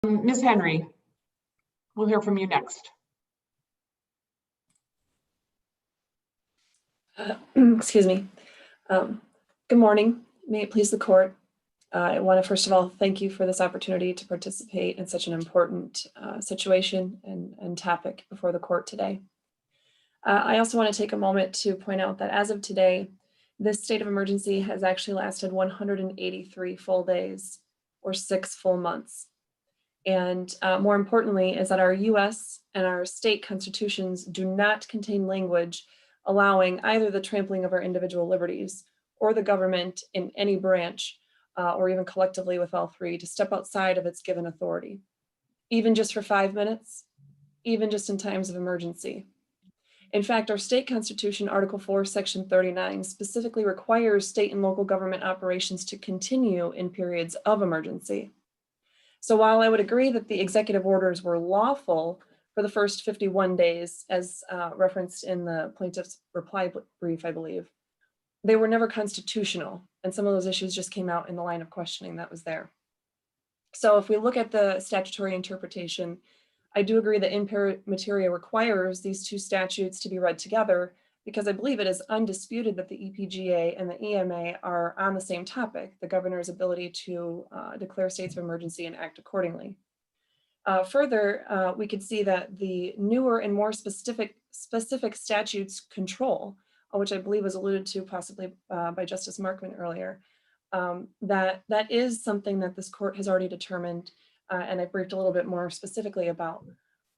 Ms. Henry, we'll hear from you next. Excuse me. Good morning. May it please the court. I want to first of all thank you for this opportunity to participate in such an important situation and topic before the court today. I also want to take a moment to point out that as of today, this state of emergency has actually lasted 183 full days or 6 full months. And more importantly is that our US and our state constitutions do not contain language allowing either the trampling of our individual liberties or the government in any branch or even collectively with all three to step outside of its given authority, even just for 5 minutes, even just in times of emergency. In fact, our state constitution, Article 4, Section 39, specifically requires state and local government operations to continue in periods of emergency. So while I would agree that the executive orders were lawful for the first 51 days, as referenced in the plaintiff's reply brief, I believe, they were never constitutional. And some of those issues just came out in the line of questioning that was there. So if we look at the statutory interpretation, I do agree that impera materia requires these two statutes to be read together because I believe it is undisputed that the EPGA and the EMA are on the same topic, the governor's ability to declare states of emergency and act accordingly. Further, we could see that the newer and more specific statutes control, which I believe was alluded to possibly by Justice Markman earlier, that is something that this court has already determined and I briefed a little bit more specifically about.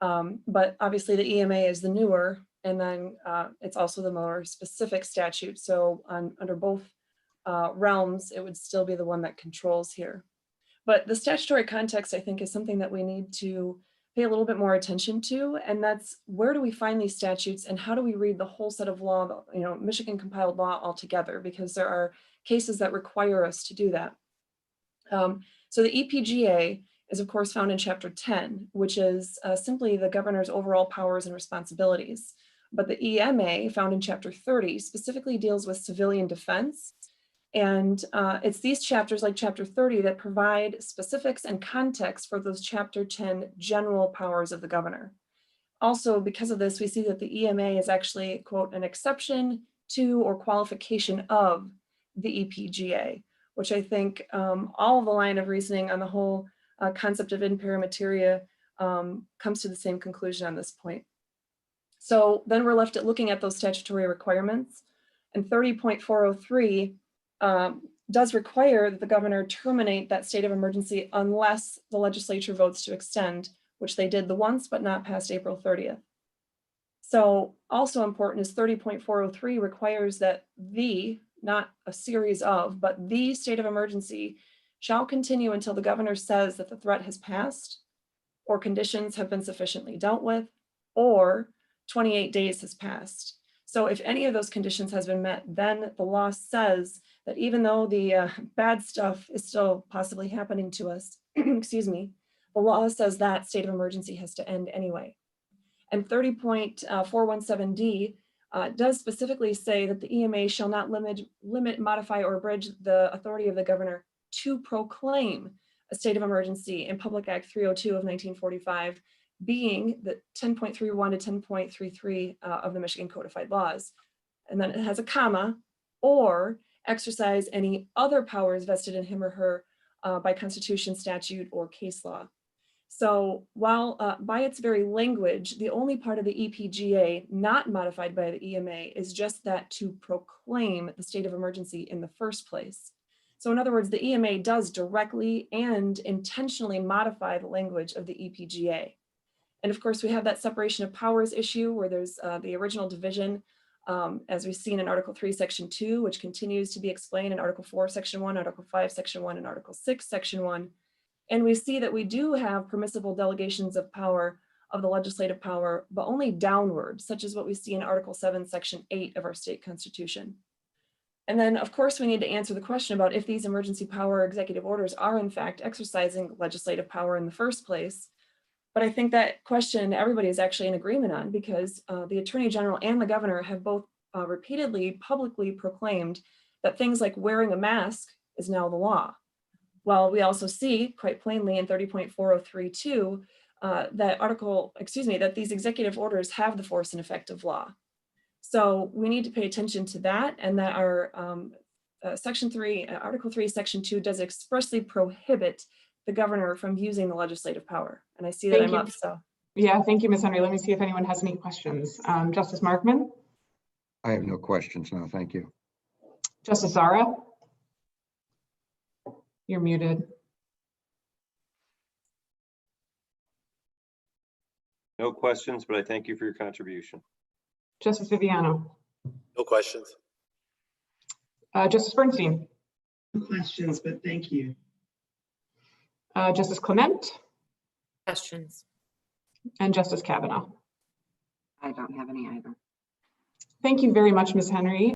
But obviously the EMA is the newer, and then it's also the more specific statute. So under both realms, it would still be the one that controls here. But the statutory context, I think, is something that we need to pay a little bit more attention to, and that's where do we find these statutes and how do we read the whole set of law, Michigan compiled law altogether, because there are cases that require us to do that. So the EPGA is of course found in Chapter 10, which is simply the governor's overall powers and responsibilities. But the EMA, found in Chapter 30, specifically deals with civilian defense. And it's these chapters like Chapter 30 that provide specifics and context for those Chapter 10 general powers of the governor. Also, because of this, we see that the EMA is actually, quote, an exception to or qualification of the EPGA, which I think all of the line of reasoning on the whole concept of impera materia comes to the same conclusion on this point. So then we're left at looking at those statutory requirements, and 30.403 does require that the governor terminate that state of emergency unless the legislature votes to extend, which they did the once, but not past April 30th. So also important is 30.403 requires that not a series of, but the state of emergency shall continue until the governor says that the threat has passed, or conditions have been sufficiently dealt with, or 28 days has passed. So if any of those conditions has been met, then the law says that even though the bad stuff is still possibly happening to us, excuse me, the law says that state of emergency has to end anyway. And 30.417D does specifically say that the EMA shall not limit, modify, or abridge the authority of the governor to proclaim a state of emergency in Public Act 302 of 1945, being the 10.31 to 10.33 of the Michigan Codified Laws. And then it has a comma, or exercise any other powers vested in him or her by constitution, statute, or case law. So while by its very language, the only part of the EPGA not modified by the EMA is just that to proclaim the state of emergency in the first place. So in other words, the EMA does directly and intentionally modify the language of the EPGA. And of course, we have that separation of powers issue where there's the original division, as we've seen in Article 3, Section 2, which continues to be explained in Article 4, Section 1, Article 5, Section 1, and Article 6, Section 1. And we see that we do have permissible delegations of power of the legislative power, but only downward, such as what we see in Article 7, Section 8 of our state constitution. And then, of course, we need to answer the question about if these emergency power executive orders are in fact exercising legislative power in the first place. But I think that question everybody is actually in agreement on, because the Attorney General and the Governor have both repeatedly publicly proclaimed that things like wearing a mask is now the law. Well, we also see quite plainly in 30.4032 that these executive orders have the force and effect of law. So we need to pay attention to that, and that our Article 3, Section 2 does expressly prohibit the governor from using the legislative power. And I see that Thank I'm you. up, so. Yeah, thank you, Ms. Henry. Let me see if anyone has any questions. Justice Markman? I have no questions now. Thank you. Justice Zara? You're muted. No questions, but I thank you for your contribution. Justice Viviano? No questions. Justice Bernstein? No questions, but thank you. Justice Clement? Questions. And Justice Kavanaugh? I don't have any either. Thank you very much, Ms. Henry.